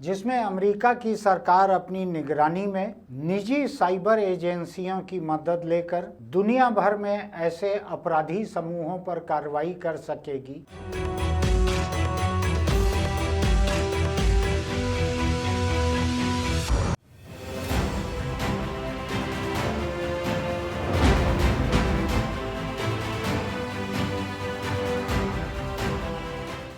जिसमें अमेरिका की सरकार अपनी निगरानी में निजी साइबर एजेंसियों की मदद लेकर दुनिया भर में ऐसे अपराधी समूहों पर कार्रवाई कर सकेगी।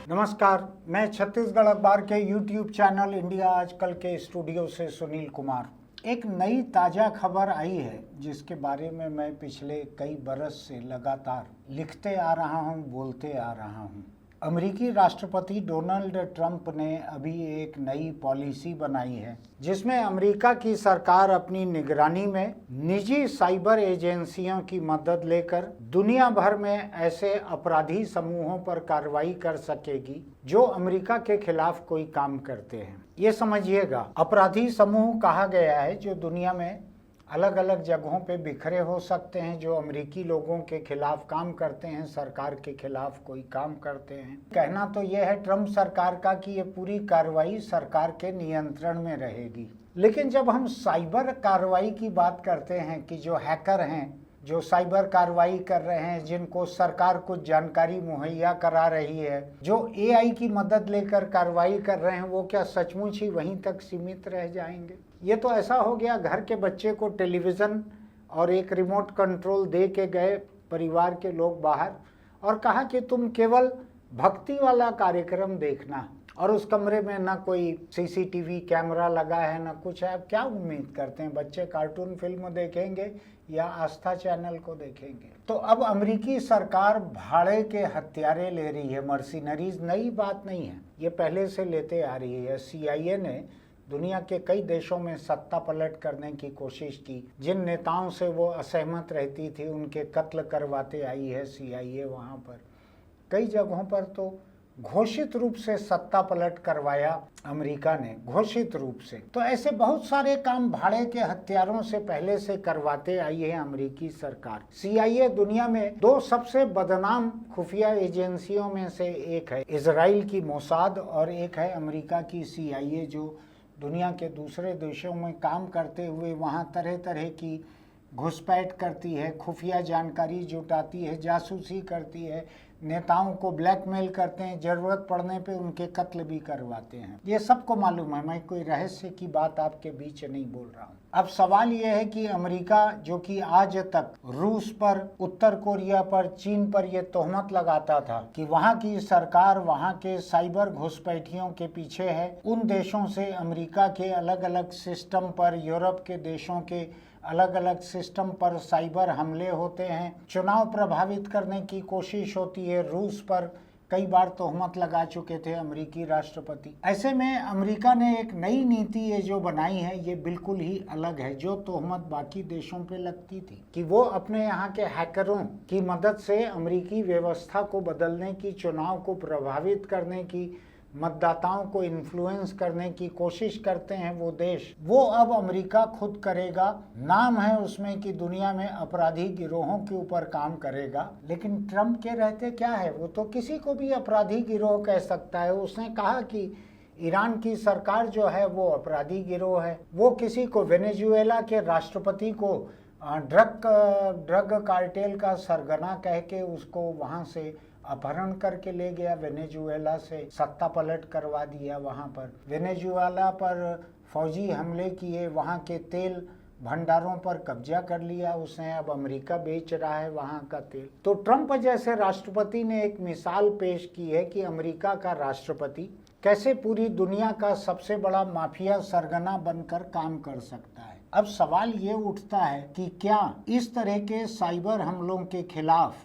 नमस्कार, मैं छत्तीसगढ़ अखबार के YouTube चैनल इंडिया आजकल के स्टूडियो से सुनील कुमार। एक नई ताज़ा खबर आई है जिसके बारे में मैं पिछले कई बरस से लगातार लिखते आ रहा हूं, बोलते आ रहा हूं। अमेरिकी राष्ट्रपति डोनाल्ड ट्रंप ने अभी एक नई पॉलिसी बनाई है जिसमें अमेरिका की सरकार अपनी निगरानी में निजी साइबर एजेंसियों की मदद लेकर दुनिया भर में ऐसे अपराधी समूहों पर कार्रवाई कर सकेगी जो अमेरिका के खिलाफ कोई काम करते हैं। ये समझिएगा, अपराधी समूह कहा गया है जो दुनिया में अलग अलग जगहों पे बिखरे हो सकते हैं, जो अमेरिकी लोगों के खिलाफ काम करते हैं, सरकार के खिलाफ कोई काम करते हैं। कहना तो यह है ट्रंप सरकार का कि ये पूरी कार्रवाई सरकार के नियंत्रण में रहेगी, लेकिन जब हम साइबर कार्रवाई की बात करते हैं कि जो हैकर हैं, जो साइबर कार्रवाई कर रहे हैं, जिनको सरकार कुछ जानकारी मुहैया करा रही है, जो एआई की मदद लेकर कार्रवाई कर रहे हैं, वो क्या सचमुच ही वहीं तक सीमित रह जाएंगे? ये तो ऐसा हो गया, घर के बच्चे को टेलीविज़न और एक रिमोट कंट्रोल दे के गए परिवार के लोग बाहर और कहा कि तुम केवल भक्ति वाला कार्यक्रम देखना, और उस कमरे में ना कोई सीसीटीवी कैमरा लगा है ना कुछ है। अब क्या उम्मीद करते हैं बच्चे? कार्टून फिल्म देखेंगे या आस्था चैनल को देखेंगे? तो अब अमेरिकी सरकार भाड़े के हत्यारे ले रही है, मर्सिनरीज। नई बात नहीं है, ये पहले से लेते आ रही है। CIA ने दुनिया के कई देशों में सत्ता पलट करने की कोशिश की। जिन नेताओं से वो असहमत रहती थी उनके कत्ल करवाते आई है CIA। वहाँ पर कई जगहों पर तो घोषित रूप से सत्ता पलट करवाया अमेरिका ने, घोषित रूप से। तो ऐसे बहुत सारे काम भाड़े के हथियारों से पहले से करवाते आई है अमेरिकी सरकार। CIA दुनिया में दो सबसे बदनाम खुफिया एजेंसियों में से एक है, इजराइल की मोसाद, और एक है अमेरिका की CIA, जो दुनिया के दूसरे देशों में काम करते हुए वहाँ तरह तरह की घुसपैठ करती है, खुफिया जानकारी जुटाती है, जासूसी करती है, नेताओं को ब्लैकमेल करते हैं, जरूरत पड़ने पे उनके कत्ल भी करवाते हैं। ये सबको मालूम है, मैं कोई रहस्य की बात आपके बीच नहीं बोल रहा हूँ। अब सवाल ये है कि अमेरिका, जो कि आज तक रूस पर, उत्तर कोरिया पर, चीन पर ये तोहमत लगाता था कि वहाँ की सरकार वहाँ के साइबर घुसपैठियों के पीछे है, उन देशों से अमेरिका के अलग अलग सिस्टम पर, यूरोप के देशों के अलग अलग सिस्टम पर साइबर हमले होते हैं, चुनाव प्रभावित करने की कोशिश होती है। रूस पर कई बार तोहमत लगा चुके थे अमेरिकी राष्ट्रपति। ऐसे में अमेरिका ने एक नई नीति ये जो बनाई है, ये बिल्कुल ही अलग है। जो तोहमत बाकी देशों पे लगती थी कि वो अपने यहाँ के हैकरों की मदद से अमेरिकी व्यवस्था को बदलने की, चुनाव को प्रभावित करने की, मतदाताओं को इन्फ्लुएंस करने की कोशिश करते हैं वो देश, वो अब अमेरिका खुद करेगा। नाम है उसमें कि दुनिया में अपराधी गिरोहों के ऊपर काम करेगा, लेकिन ट्रंप के रहते क्या है, वो तो किसी को भी अपराधी गिरोह कह सकता है। उसने कहा कि ईरान की सरकार जो है वो अपराधी गिरोह है। वो किसी को, वेनेजुएला के राष्ट्रपति को ड्रग कार्टेल का सरगना कह के उसको वहाँ से अपहरण करके ले गया, वेनेजुएला से सत्ता पलट करवा दिया। वहाँ पर वेनेजुएला पर फौजी हमले किए, वहाँ के तेल भंडारों पर कब्जा कर लिया उसने, अब अमेरिका बेच रहा है वहाँ का तेल। तो ट्रंप जैसे राष्ट्रपति ने एक मिसाल पेश की है कि अमेरिका का राष्ट्रपति कैसे पूरी दुनिया का सबसे बड़ा माफिया सरगना बनकर काम कर सकता है। अब सवाल ये उठता है कि क्या इस तरह के साइबर हमलों के खिलाफ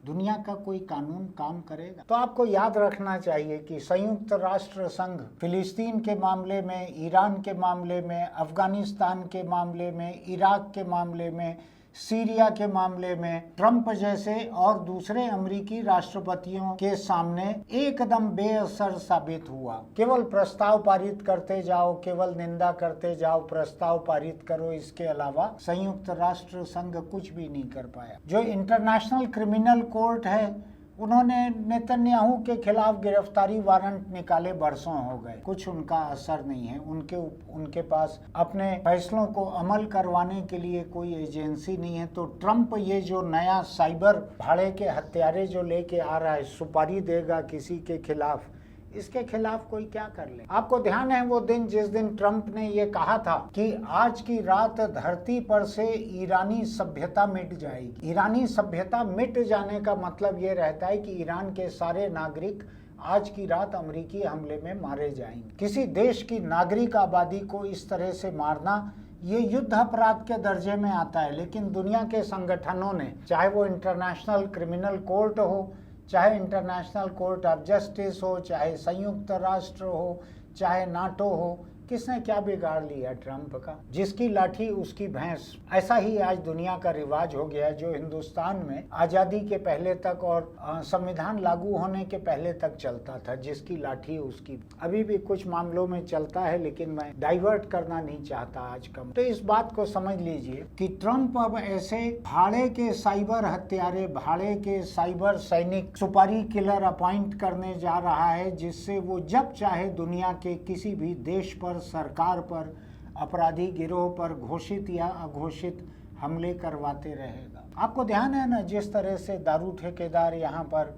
दुनिया का कोई कानून काम करेगा? तो आपको याद रखना चाहिए कि संयुक्त राष्ट्र संघ फिलिस्तीन के मामले में, ईरान के मामले में, अफगानिस्तान के मामले में, इराक के मामले में, सीरिया के मामले में ट्रंप जैसे और दूसरे अमेरिकी राष्ट्रपतियों के सामने एकदम बेअसर साबित हुआ। केवल प्रस्ताव पारित करते जाओ, केवल निंदा करते जाओ, प्रस्ताव पारित करो, इसके अलावा संयुक्त राष्ट्र संघ कुछ भी नहीं कर पाया। जो इंटरनेशनल क्रिमिनल कोर्ट है उन्होंने नेतन्याहू के खिलाफ गिरफ्तारी वारंट निकाले, बरसों हो गए, कुछ उनका असर नहीं है। उनके पास अपने फैसलों को अमल करवाने के लिए कोई एजेंसी नहीं है। तो ट्रंप ये जो नया साइबर भाड़े के हत्यारे जो लेके आ रहा है, सुपारी देगा किसी के खिलाफ, इसके खिलाफ कोई क्या कर ले। आपको ध्यान है वो दिन जिस दिन ट्रंप ने ये कहा था कि आज की रात धरती पर से ईरानी सभ्यता मिट जाएगी। ईरानी सभ्यता मिट जाने का मतलब ये रहता है कि ईरान के सारे नागरिक आज की रात अमेरिकी हमले में मारे जाएंगे। किसी देश की नागरिक आबादी को इस तरह से मारना ये युद्ध अपराध के दर्जे में आता है। लेकिन दुनिया के संगठनों ने, चाहे वो इंटरनेशनल क्रिमिनल कोर्ट हो, चाहे इंटरनेशनल कोर्ट ऑफ जस्टिस हो, चाहे संयुक्त राष्ट्र हो, चाहे नाटो हो, किसने क्या बिगाड़ लिया ट्रंप का? जिसकी लाठी उसकी भैंस, ऐसा ही आज दुनिया का रिवाज हो गया है, जो हिंदुस्तान में आज़ादी के पहले तक और संविधान लागू होने के पहले तक चलता था। जिसकी लाठी उसकी, अभी भी कुछ मामलों में चलता है, लेकिन मैं डाइवर्ट करना नहीं चाहता आज का। तो इस बात को समझ लीजिए कि ट्रंप अब ऐसे भाड़े के साइबर हत्यारे, भाड़े के साइबर सैनिक, सुपारी किलर अपॉइंट करने जा रहा है, जिससे वो जब चाहे दुनिया के किसी भी देश पर, सरकार पर, अपराधी गिरोह पर घोषित या अघोषित हमले करवाते रहेगा। आपको ध्यान है ना, जिस तरह से दारू ठेकेदार यहाँ पर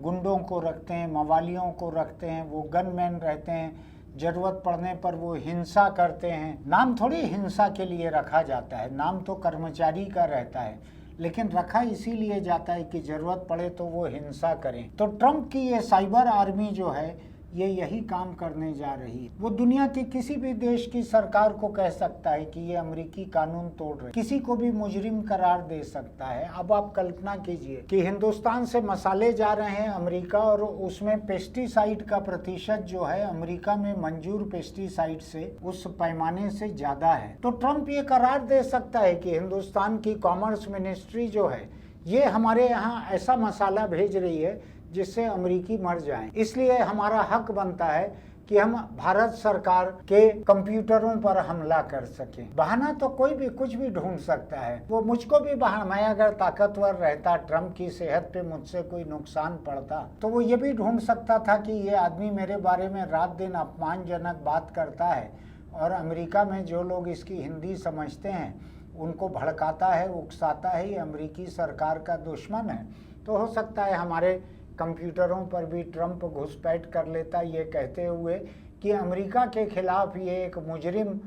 गुंडों को रखते हैं, मवालियों को रखते हैं, वो गनमैन रहते हैं, जरूरत पड़ने पर वो हिंसा करते हैं। नाम थोड़ी हिंसा के लिए रखा जाता है, नाम तो कर्मचारी का रहता है, लेकिन रखा इसीलिए जाता है कि जरूरत पड़े तो वो हिंसा करें। तो ट्रंप की ये साइबर आर्मी जो है, ये यही काम करने जा रही है। वो दुनिया के किसी भी देश की सरकार को कह सकता है कि ये अमेरिकी कानून तोड़ रहे, किसी को भी मुजरिम करार दे सकता है। अब आप कल्पना कीजिए कि हिंदुस्तान से मसाले जा रहे हैं अमेरिका, और उसमें पेस्टिसाइड का प्रतिशत जो है अमेरिका में मंजूर पेस्टिसाइड से उस पैमाने से ज्यादा है। तो ट्रंप ये करार दे सकता है कि हिंदुस्तान की कॉमर्स मिनिस्ट्री जो है, ये हमारे यहाँ ऐसा मसाला भेज रही है जिससे अमेरिकी मर जाएं। इसलिए हमारा हक बनता है कि हम भारत सरकार के कंप्यूटरों पर हमला कर सकें। बहाना तो कोई भी कुछ भी ढूंढ सकता है। वो मुझको भी बहाना, मैं अगर ताकतवर रहता, ट्रंप की सेहत पे मुझसे कोई नुकसान पड़ता, तो वो ये भी ढूंढ सकता था कि ये आदमी मेरे बारे में रात दिन अपमानजनक बात करता है, और अमेरिका में जो लोग इसकी हिंदी समझते हैं उनको भड़काता है, उकसाता है, ये अमेरिकी सरकार का दुश्मन है। तो हो सकता है हमारे कंप्यूटरों पर भी ट्रंप घुसपैठ कर लेता, ये कहते हुए कि अमेरिका के खिलाफ ये एक मुजरिम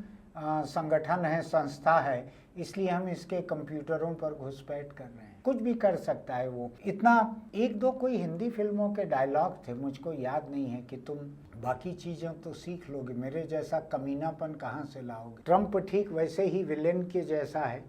संगठन है, संस्था है, इसलिए हम इसके कंप्यूटरों पर घुसपैठ कर रहे हैं। कुछ भी कर सकता है वो। इतना एक दो कोई हिंदी फिल्मों के डायलॉग थे, मुझको याद नहीं है, कि तुम बाकी चीज़ें तो सीख लोगे, मेरे जैसा कमीनापन कहाँ से लाओगे। ट्रंप ठीक वैसे ही विलेन के जैसा है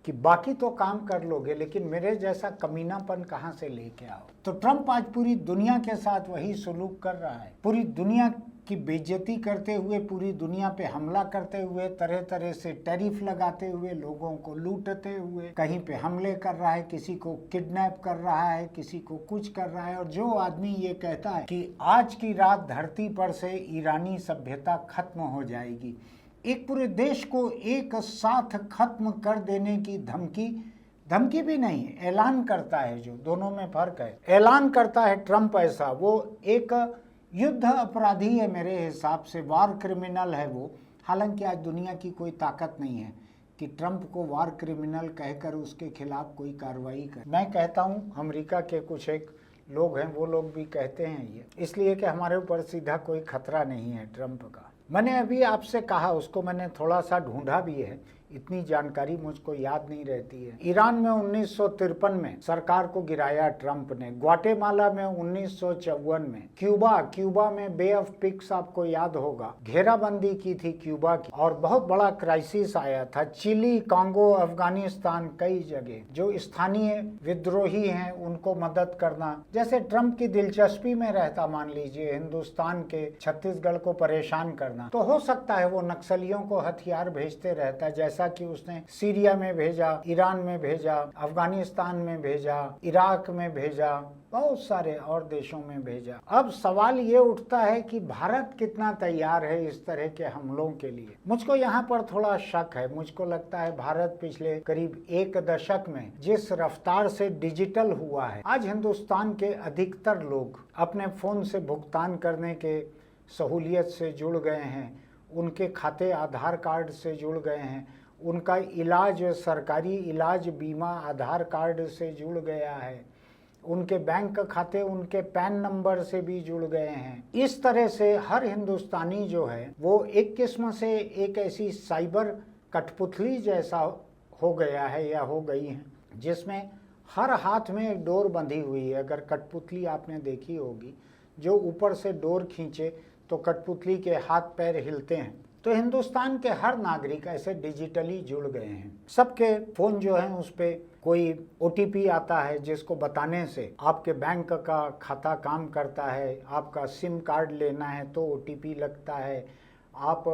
कि बाकी तो काम कर लोगे, लेकिन मेरे जैसा कमीनापन कहाँ से लेके आओ। तो ट्रंप आज पूरी दुनिया के साथ वही सलूक कर रहा है, पूरी दुनिया की बेइज्जती करते हुए, पूरी दुनिया पे हमला करते हुए, तरह तरह से टैरिफ लगाते हुए, लोगों को लूटते हुए, कहीं पे हमले कर रहा है, किसी को किडनैप कर रहा है, किसी को कुछ कर रहा है। और जो आदमी ये कहता है कि आज की रात धरती पर से ईरानी सभ्यता खत्म हो जाएगी, एक पूरे देश को एक साथ खत्म कर देने की धमकी भी नहीं, ऐलान करता है, जो दोनों में फर्क है। ऐलान करता है ट्रंप ऐसा, वो एक युद्ध अपराधी है मेरे हिसाब से, वार क्रिमिनल है वो। हालांकि आज दुनिया की कोई ताकत नहीं है कि ट्रंप को वार क्रिमिनल कहकर उसके खिलाफ कोई कार्रवाई करे। मैं कहता हूँ, अमेरिका के कुछ एक लोग हैं, वो लोग भी कहते हैं ये, इसलिए कि हमारे ऊपर सीधा कोई खतरा नहीं है ट्रंप का। मैंने अभी आपसे कहा, उसको मैंने थोड़ा सा ढूंढा भी है, इतनी जानकारी मुझको याद नहीं रहती है। ईरान में 1953 में सरकार को गिराया ट्रंप ने, ग्वाटेमाला में 1954 में, क्यूबा में बे ऑफ पिग्स आपको याद होगा, घेराबंदी की थी क्यूबा की, और बहुत बड़ा क्राइसिस आया था। चिली, कांगो, अफगानिस्तान, कई जगह जो स्थानीय विद्रोही हैं उनको मदद करना, जैसे ट्रंप की दिलचस्पी में रहता, मान लीजिए हिंदुस्तान के छत्तीसगढ़ को परेशान करना, तो हो सकता है वो नक्सलियों को हथियार भेजते रहता, जैसा जैसा कि उसने सीरिया में भेजा, ईरान में भेजा, अफगानिस्तान में भेजा, इराक में भेजा, बहुत सारे और देशों में भेजा। अब सवाल ये उठता है कि भारत कितना तैयार है इस तरह के हमलों के लिए। मुझको यहाँ पर थोड़ा शक है। मुझको लगता है भारत पिछले करीब 1 दशक में जिस रफ्तार से डिजिटल हुआ है, आज हिंदुस्तान के अधिकतर लोग अपने फोन से भुगतान करने के सहूलियत से जुड़ गए हैं, उनके खाते आधार कार्ड से जुड़ गए हैं, उनका इलाज, सरकारी इलाज बीमा आधार कार्ड से जुड़ गया है, उनके बैंक खाते उनके पैन नंबर से भी जुड़ गए हैं। इस तरह से हर हिंदुस्तानी जो है वो एक किस्म से एक ऐसी साइबर कठपुतली जैसा हो गया है या हो गई है, जिसमें हर हाथ में एक डोर बंधी हुई है। अगर कठपुतली आपने देखी होगी, जो ऊपर से डोर खींचे तो कठपुतली के हाथ पैर हिलते हैं। तो हिंदुस्तान के हर नागरिक ऐसे डिजिटली जुड़ गए हैं। सबके फोन जो है उस पे कोई OTP आता है, जिसको बताने से आपके बैंक का खाता काम करता है। आपका सिम कार्ड लेना है तो OTP लगता है। आप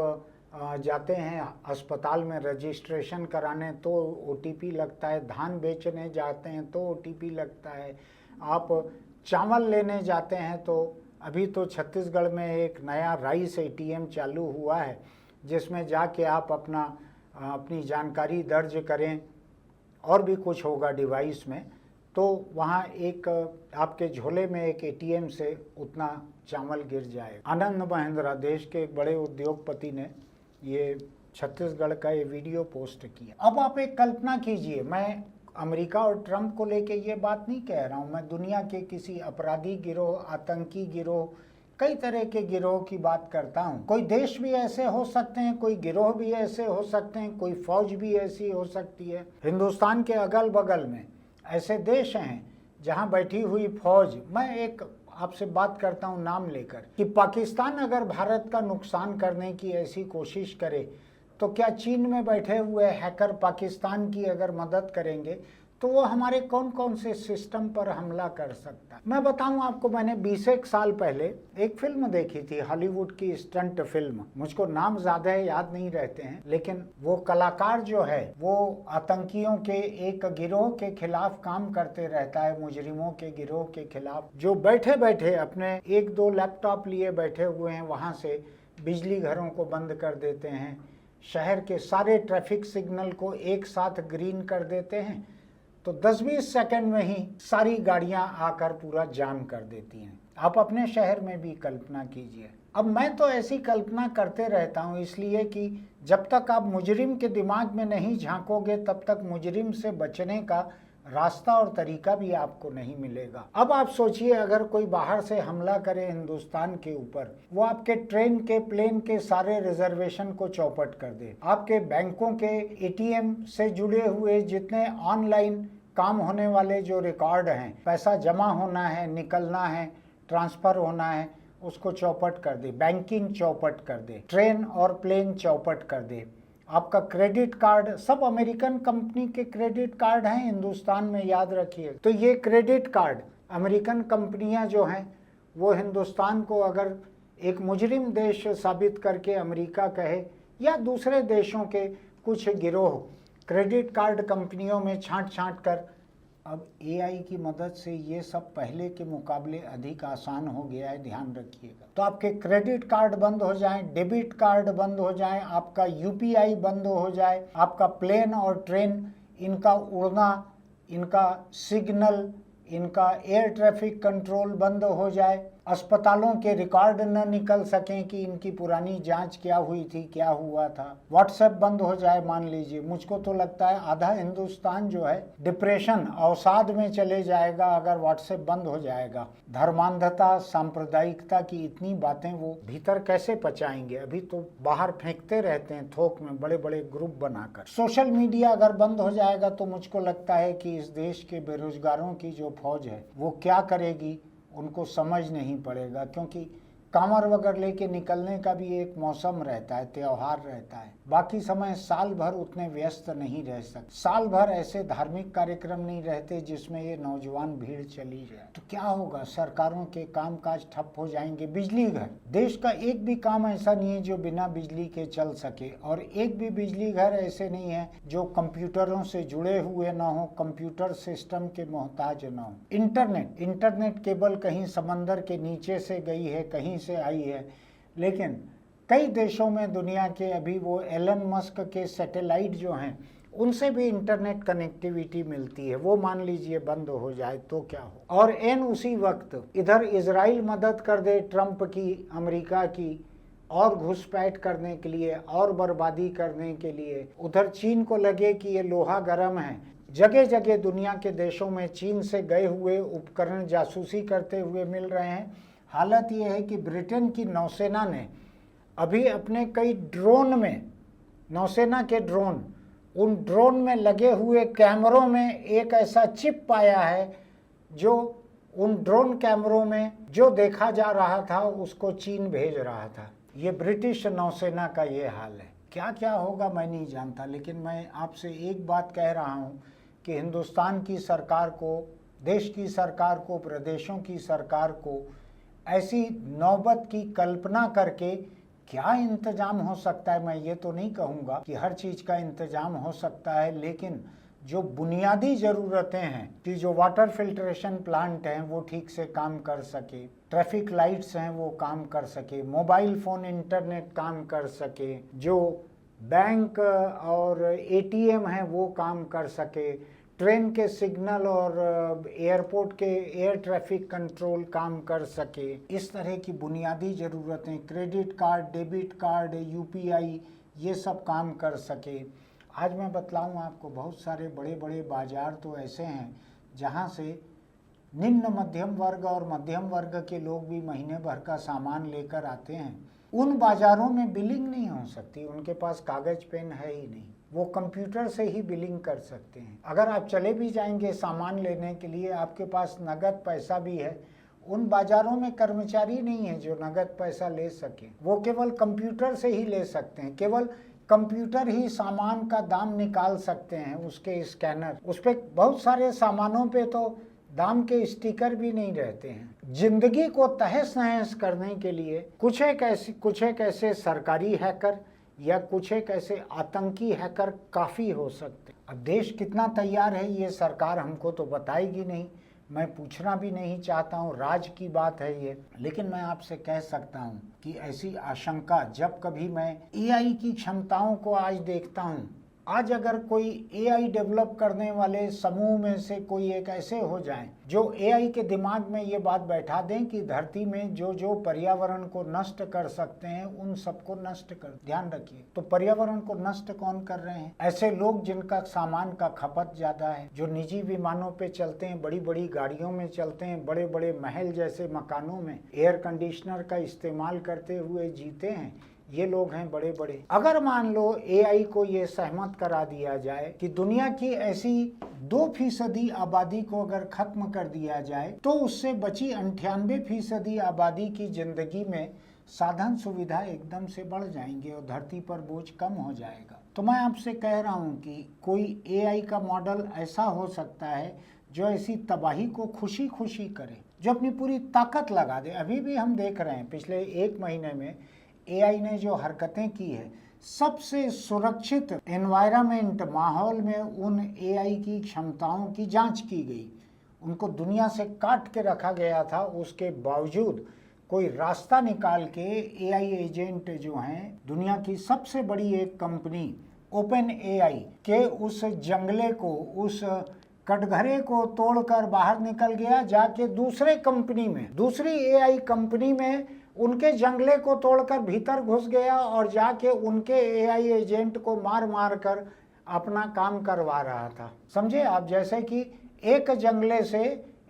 जाते हैं अस्पताल में रजिस्ट्रेशन कराने तो OTP लगता है। धान बेचने जाते हैं तो OTP लगता है। आप चावल लेने जाते हैं तो अभी तो छत्तीसगढ़ में एक नया राइस ATM चालू हुआ है, जिसमें जाके आप अपनी जानकारी दर्ज करें और भी कुछ होगा डिवाइस में, तो वहाँ एक आपके झोले में एक ATM से उतना चावल गिर जाएगा। आनंद महिंद्रा देश के एक बड़े उद्योगपति ने ये छत्तीसगढ़ का ये वीडियो पोस्ट किया। अब आप एक कल्पना कीजिए, मैं अमेरिका और ट्रंप को लेके ये बात नहीं कह रहा हूँ, मैं दुनिया के किसी अपराधी गिरोह, आतंकी गिरोह, कई तरह के गिरोह की बात करता हूँ। कोई देश भी ऐसे हो सकते हैं, कोई गिरोह भी ऐसे हो सकते हैं, कोई फौज भी ऐसी हो सकती है। हिंदुस्तान के अगल बगल में ऐसे देश हैं जहाँ बैठी हुई फौज, मैं एक आपसे बात करता हूँ नाम लेकर, कि पाकिस्तान अगर भारत का नुकसान करने की ऐसी कोशिश करे तो क्या चीन में बैठे हुए हैकर पाकिस्तान की अगर मदद करेंगे तो वो हमारे कौन कौन से सिस्टम पर हमला कर सकता है। मैं बताऊं आपको, मैंने 20 साल पहले एक फिल्म देखी थी, हॉलीवुड की स्टंट फिल्म। मुझको नाम ज्यादा याद नहीं रहते हैं, लेकिन वो कलाकार जो है वो आतंकियों के एक गिरोह के खिलाफ काम करते रहता है, मुजरिमों के गिरोह के खिलाफ, जो बैठे बैठे अपने 1-2 लैपटॉप लिए बैठे हुए हैं, वहां से बिजली घरों को बंद कर देते हैं, शहर के सारे ट्रैफिक सिग्नल को एक साथ ग्रीन कर देते हैं, तो 10-20 सेकंड में ही सारी गाड़ियां आकर पूरा जाम कर देती हैं। आप अपने शहर में भी कल्पना कीजिए। अब मैं तो ऐसी कल्पना करते रहता हूं, इसलिए कि जब तक आप मुजरिम के दिमाग में नहीं झांकोगे तब तक मुजरिम से बचने का रास्ता और तरीका भी आपको नहीं मिलेगा। अब आप सोचिए, अगर कोई बाहर से हमला करे हिंदुस्तान के ऊपर, वो आपके ट्रेन के, प्लेन के सारे रिजर्वेशन को चौपट कर दे, आपके बैंकों के ATM से जुड़े हुए जितने ऑनलाइन काम होने वाले जो रिकॉर्ड हैं, पैसा जमा होना है, निकलना है, ट्रांसफर होना है, उसको चौपट कर दे, बैंकिंग चौपट कर दे, ट्रेन और प्लेन चौपट कर दे, आपका क्रेडिट कार्ड, सब अमेरिकन कंपनी के क्रेडिट कार्ड हैं हिंदुस्तान में, याद रखिए। तो ये क्रेडिट कार्ड अमेरिकन कंपनियां जो हैं वो हिंदुस्तान को अगर एक मुजरिम देश साबित करके अमेरिका कहे, या दूसरे देशों के कुछ गिरोह क्रेडिट कार्ड कंपनियों में छांट छांट कर, अब AI की मदद से ये सब पहले के मुकाबले अधिक आसान हो गया है, ध्यान रखिएगा। तो आपके क्रेडिट कार्ड बंद हो जाएं, डेबिट कार्ड बंद हो जाएं, आपका UPI बंद हो जाए, आपका प्लेन और ट्रेन, इनका उड़ना, इनका सिग्नल, इनका एयर ट्रैफिक कंट्रोल बंद हो जाए, अस्पतालों के रिकॉर्ड न निकल सकें कि इनकी पुरानी जांच क्या हुई थी, क्या हुआ था, व्हाट्सएप बंद हो जाए मान लीजिए, मुझको तो लगता है आधा हिंदुस्तान जो है डिप्रेशन, अवसाद में चले जाएगा अगर व्हाट्सएप बंद हो जाएगा। धर्मांधता, सांप्रदायिकता की इतनी बातें वो भीतर कैसे पचाएंगे? अभी तो बाहर फेंकते रहते हैं थोक में बड़े बड़े ग्रुप बनाकर। सोशल मीडिया अगर बंद हो जाएगा तो मुझको लगता है कि इस देश के बेरोजगारों की जो फौज है वो क्या करेगी, उनको समझ नहीं पड़ेगा, क्योंकि कांवर वगैरह लेके निकलने का भी एक मौसम रहता है, त्योहार रहता है। बाकी समय साल भर उतने व्यस्त नहीं रह सकते। साल भर ऐसे धार्मिक कार्यक्रम नहीं रहते जिसमें ये नौजवान भीड़ चली जाए। तो क्या होगा, सरकारों के कामकाज ठप हो जाएंगे। बिजली घर, देश का एक भी काम ऐसा नहीं है जो बिना बिजली के चल सके, और एक भी बिजली घर ऐसे नहीं है जो कंप्यूटरों से जुड़े हुए ना हो, कंप्यूटर सिस्टम के मोहताज ना हो। इंटरनेट केबल कहीं समंदर के नीचे से गई है, कहीं से आई है, लेकिन कई देशों में दुनिया के अभी वो एलन मस्क के सैटेलाइट जो हैं उनसे भी इंटरनेट कनेक्टिविटी मिलती है। वो मान लीजिए बंद हो जाए तो क्या हो। और एन उसी वक्त इधर इजराइल मदद कर दे ट्रंप की, अमेरिका की, और घुसपैठ करने के लिए और बर्बादी करने के लिए, उधर चीन को लगे कि ये लोहा गर्म है। जगह जगह दुनिया के देशों में चीन से गए हुए उपकरण जासूसी करते हुए मिल रहे हैं। हालत ये है कि ब्रिटेन की नौसेना ने अभी अपने कई ड्रोन में, नौसेना के ड्रोन, उन ड्रोन में लगे हुए कैमरों में एक ऐसा चिप पाया है जो उन ड्रोन कैमरों में जो देखा जा रहा था उसको चीन भेज रहा था। ये ब्रिटिश नौसेना का ये हाल है। क्या क्या होगा मैं नहीं जानता, लेकिन मैं आपसे एक बात कह रहा हूँ कि हिंदुस्तान की सरकार को, देश की सरकार को, प्रदेशों की सरकार को ऐसी नौबत की कल्पना करके क्या इंतजाम हो सकता है। मैं ये तो नहीं कहूँगा कि हर चीज़ का इंतजाम हो सकता है, लेकिन जो बुनियादी ज़रूरतें हैं कि जो वाटर फिल्ट्रेशन प्लांट हैं वो ठीक से काम कर सके, ट्रैफिक लाइट्स हैं वो काम कर सके, मोबाइल फ़ोन इंटरनेट काम कर सके, जो बैंक और एटीएम हैं वो काम कर सके, ट्रेन के सिग्नल और एयरपोर्ट के एयर ट्रैफिक कंट्रोल काम कर सके, इस तरह की बुनियादी ज़रूरतें, credit card, debit card, UPI, ये सब काम कर सके। आज मैं बतलाऊं आपको, बहुत सारे बड़े बड़े बाज़ार तो ऐसे हैं जहां से निम्न मध्यम वर्ग और मध्यम वर्ग के लोग भी महीने भर का सामान लेकर आते हैं। उन बाज़ारों में बिलिंग नहीं हो सकती, उनके पास कागज़ पेन है ही नहीं, वो कंप्यूटर से ही बिलिंग कर सकते हैं। अगर आप चले भी जाएंगे सामान लेने के लिए, आपके पास नगद पैसा भी है, उन बाज़ारों में कर्मचारी नहीं है जो नगद पैसा ले सके, वो केवल कंप्यूटर से ही ले सकते हैं। केवल कंप्यूटर ही सामान का दाम निकाल सकते हैं, उसके स्कैनर, उस पर बहुत सारे सामानों पे तो दाम के स्टिकर भी नहीं रहते हैं। जिंदगी को तहस नहस करने के लिए कुछ एक ऐसे सरकारी हैकर या कुछ एक ऐसे आतंकी हैकर काफ़ी हो सकते। अब देश कितना तैयार है ये सरकार हमको तो बताएगी नहीं, मैं पूछना भी नहीं चाहता हूँ, राज की बात है ये। लेकिन मैं आपसे कह सकता हूँ कि ऐसी आशंका, जब कभी मैं एआई की क्षमताओं को आज देखता हूँ, आज अगर कोई एआई डेवलप करने वाले समूह में से कोई एक ऐसे हो जाएं जो एआई के दिमाग में ये बात बैठा दें कि धरती में जो जो पर्यावरण को नष्ट कर सकते हैं उन सबको नष्ट कर, ध्यान रखिए, तो पर्यावरण को नष्ट कौन कर रहे हैं? ऐसे लोग जिनका सामान का खपत ज्यादा है, जो निजी विमानों पे चलते हैं, बड़ी बड़ी गाड़ियों में चलते हैं, बड़े बड़े महल जैसे मकानों में एयर कंडीशनर का इस्तेमाल करते हुए जीते हैं, ये लोग हैं बड़े बड़े। अगर मान लो एआई को ये सहमत करा दिया जाए कि दुनिया की ऐसी 2% आबादी को अगर खत्म कर दिया जाए तो उससे बची 98% आबादी की जिंदगी में साधन सुविधा एकदम से बढ़ जाएंगे और धरती पर बोझ कम हो जाएगा। तो मैं आपसे कह रहा हूँ कि कोई एआई का मॉडल ऐसा हो सकता है जो ऐसी तबाही को खुशी खुशी करे, जो अपनी पूरी ताकत लगा दे। अभी भी हम देख रहे हैं पिछले 1 महीने में एआई ने जो हरकतें की है, सबसे सुरक्षित एनवायरनमेंट, माहौल में उन एआई की क्षमताओं की जांच की गई, उनको दुनिया से काट के रखा गया था। उसके बावजूद कोई रास्ता निकाल के एआई एजेंट जो हैं, दुनिया की सबसे बड़ी एक कंपनी ओपन एआई के उस जंगले को, उस कटघरे को तोड़कर बाहर निकल गया, जाके दूसरे कंपनी में, दूसरी एआई कंपनी में उनके जंगले को तोड़कर भीतर घुस गया और जाके उनके एआई एजेंट को मार मार कर अपना काम करवा रहा था। समझे आप? जैसे कि एक जंगले से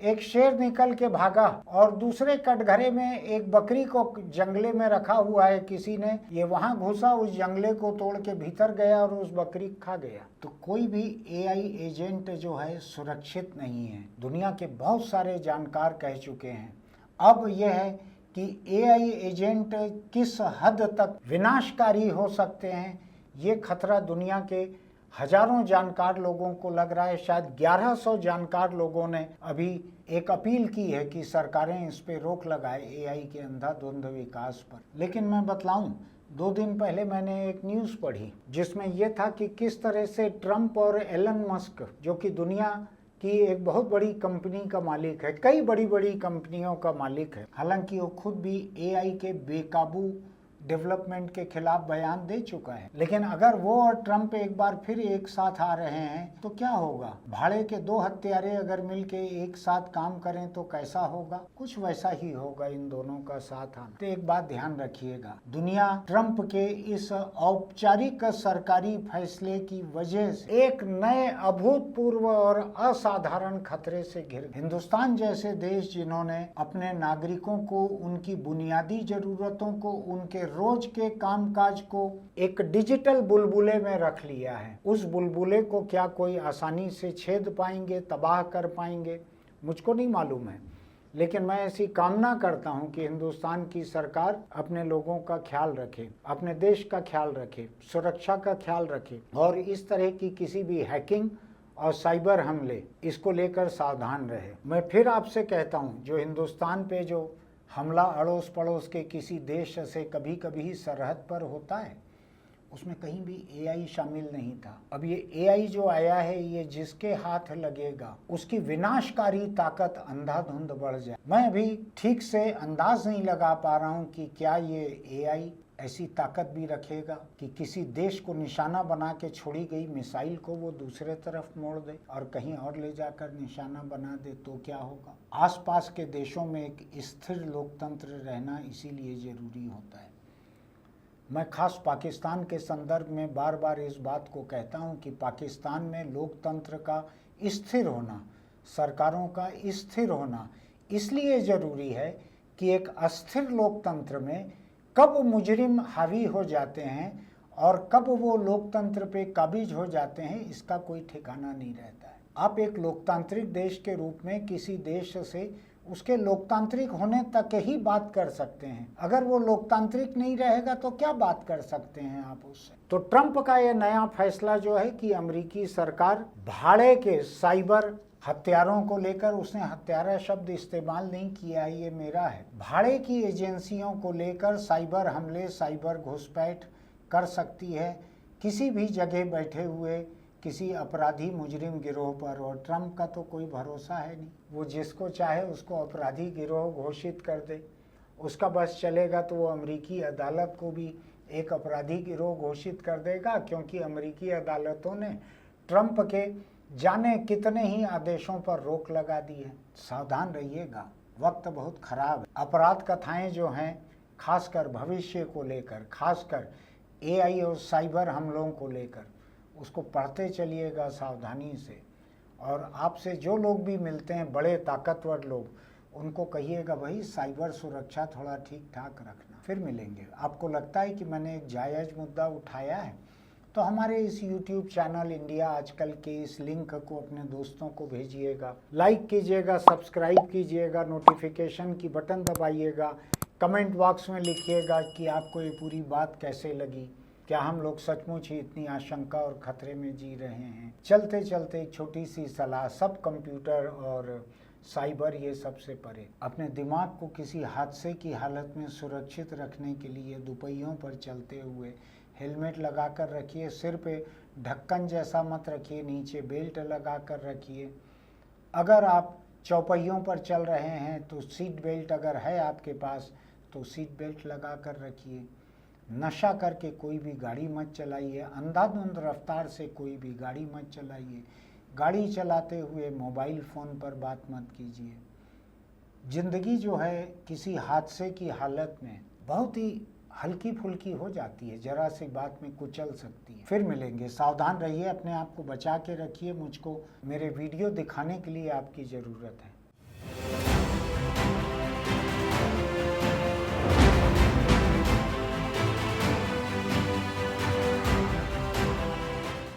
एक शेर निकल के भागा और दूसरे कटघरे में एक बकरी को जंगले में रखा हुआ है किसी ने, ये वहां घुसा, उस जंगले को तोड़ के भीतर गया और उस बकरी खा गया। तो कोई भी एआई एजेंट जो है सुरक्षित नहीं है, दुनिया के बहुत सारे जानकार कह चुके हैं। अब यह है कि एआई एजेंट किस हद तक विनाशकारी हो सकते हैं, ये खतरा दुनिया के हजारों जानकार लोगों को लग रहा है। शायद 1100 जानकार लोगों ने अभी एक अपील की है कि सरकारें इस पे रोक लगाए एआई के अंधाधुंध विकास पर। लेकिन मैं बतलाऊं, 2 दिन पहले मैंने एक न्यूज़ पढ़ी जिसमें यह था कि किस तरह से ट्रंप और एलन मस्क, जो कि दुनिया की एक बहुत बड़ी कंपनी का मालिक है, कई बड़ी बड़ी कंपनियों का मालिक है, हालांकि वो खुद भी एआई के बेकाबू डेवलपमेंट के खिलाफ बयान दे चुका है। लेकिन अगर वो और ट्रंप एक बार फिर एक साथ आ रहे हैं तो क्या होगा? भाड़े के 2 हत्यारे अगर मिलके एक साथ काम करें तो कैसा होगा? कुछ वैसा ही होगा इन दोनों का साथ आना। तो एक बात ध्यान रखिएगा, दुनिया ट्रंप के इस औपचारिक सरकारी फैसले की वजह से एक नए अभूतपूर्व और असाधारण खतरे से घिर। हिंदुस्तान जैसे देश जिन्होंने अपने नागरिकों को, उनकी बुनियादी जरूरतों को, उनके रोज के कामकाज को एक डिजिटल बुलबुले में रख लिया है, उस बुलबुले को क्या कोई आसानी से छेद पाएंगे, तबाह कर पाएंगे? मुझको नहीं मालूम है, लेकिन मैं ऐसी कामना करता हूं कि हिंदुस्तान की सरकार अपने लोगों का ख्याल रखे, अपने देश का ख्याल रखे, सुरक्षा का ख्याल रखे और इस तरह की किसी भी हैकिंग और साइबर हमले इसको लेकर सावधान रहे। मैं फिर आपसे कहता हूं, जो हिंदुस्तान पे जो हमला अड़ोस पड़ोस के किसी देश से कभी कभी सरहद पर होता है, उसमें कहीं भी एआई शामिल नहीं था। अब ये एआई जो आया है, ये जिसके हाथ लगेगा उसकी विनाशकारी ताकत अंधाधुंध बढ़ जाए। मैं अभी ठीक से अंदाज नहीं लगा पा रहा हूँ कि क्या ये एआई ऐसी ताकत भी रखेगा कि किसी देश को निशाना बना के छोड़ी गई मिसाइल को वो दूसरे तरफ मोड़ दे और कहीं और ले जाकर निशाना बना दे, तो क्या होगा? आसपास के देशों में एक स्थिर लोकतंत्र रहना इसीलिए जरूरी होता है। मैं खास पाकिस्तान के संदर्भ में बार बार इस बात को कहता हूं कि पाकिस्तान में लोकतंत्र का स्थिर होना, सरकारों का स्थिर होना इसलिए ज़रूरी है कि एक अस्थिर लोकतंत्र में कब मुजरिम हावी हो जाते हैं और कब वो लोकतंत्र पे काबिज हो जाते हैं, इसका कोई ठिकाना नहीं रहता है। आप एक लोकतांत्रिक देश के रूप में किसी देश से उसके लोकतांत्रिक होने तक ही बात कर सकते हैं। अगर वो लोकतांत्रिक नहीं रहेगा तो क्या बात कर सकते हैं आप उससे? तो ट्रंप का ये नया फैसला जो है कि अमेरिकी सरकार भाड़े के साइबर हत्यारों को लेकर, उसने हत्यारा शब्द इस्तेमाल नहीं किया है, ये मेरा है, भाड़े की एजेंसियों को लेकर साइबर हमले, साइबर घुसपैठ कर सकती है किसी भी जगह बैठे हुए किसी अपराधी मुजरिम गिरोह पर। और ट्रंप का तो कोई भरोसा है नहीं, वो जिसको चाहे उसको अपराधी गिरोह घोषित कर दे, उसका बस चलेगा तो वो अमेरिकी अदालत को भी एक अपराधी गिरोह घोषित कर देगा, क्योंकि अमेरिकी अदालतों ने ट्रंप के जाने कितने ही आदेशों पर रोक लगा दी है। सावधान रहिएगा, वक्त बहुत खराब है। अपराध कथाएं जो हैं, खासकर भविष्य को लेकर, खासकर एआई और साइबर हमलों को लेकर, उसको पढ़ते चलिएगा सावधानी से। और आपसे जो लोग भी मिलते हैं, बड़े ताकतवर लोग, उनको कहिएगा भाई साइबर सुरक्षा थोड़ा ठीक ठाक रखना। फिर मिलेंगे। आपको लगता है कि मैंने एक जायज़ मुद्दा उठाया है तो हमारे इस YouTube चैनल इंडिया आजकल के इस लिंक को अपने दोस्तों को भेजिएगा, लाइक कीजिएगा, सब्सक्राइब कीजिएगा, नोटिफिकेशन की बटन दबाइएगा, कमेंट बॉक्स में लिखिएगा कि आपको ये पूरी बात कैसे लगी। क्या हम लोग सचमुच ही इतनी आशंका और खतरे में जी रहे हैं? चलते चलते एक छोटी सी सलाह, सब कंप्यूटर और साइबर ये सबसे परे, अपने दिमाग को किसी हादसे की हालत में सुरक्षित रखने के लिए दुपहियों पर चलते हुए हेलमेट लगा कर रखिए, सिर पे ढक्कन जैसा मत रखिए, नीचे बेल्ट लगा कर रखिए। अगर आप चौपहियों पर चल रहे हैं तो सीट बेल्ट अगर है आपके पास तो सीट बेल्ट लगा कर रखिए। नशा करके कोई भी गाड़ी मत चलाइए, अंधाधुंध रफ्तार से कोई भी गाड़ी मत चलाइए। गाड़ी चलाते हुए मोबाइल फ़ोन पर बात मत कीजिए। ज़िंदगी जो है किसी हादसे की हालत में बहुत ही हल्की फुल्की हो जाती है, जरा सी बात में कुचल सकती है। फिर मिलेंगे। सावधान रहिए, अपने आप को बचा के रखिए। मुझको मेरे वीडियो दिखाने के लिए आपकी ज़रूरत है।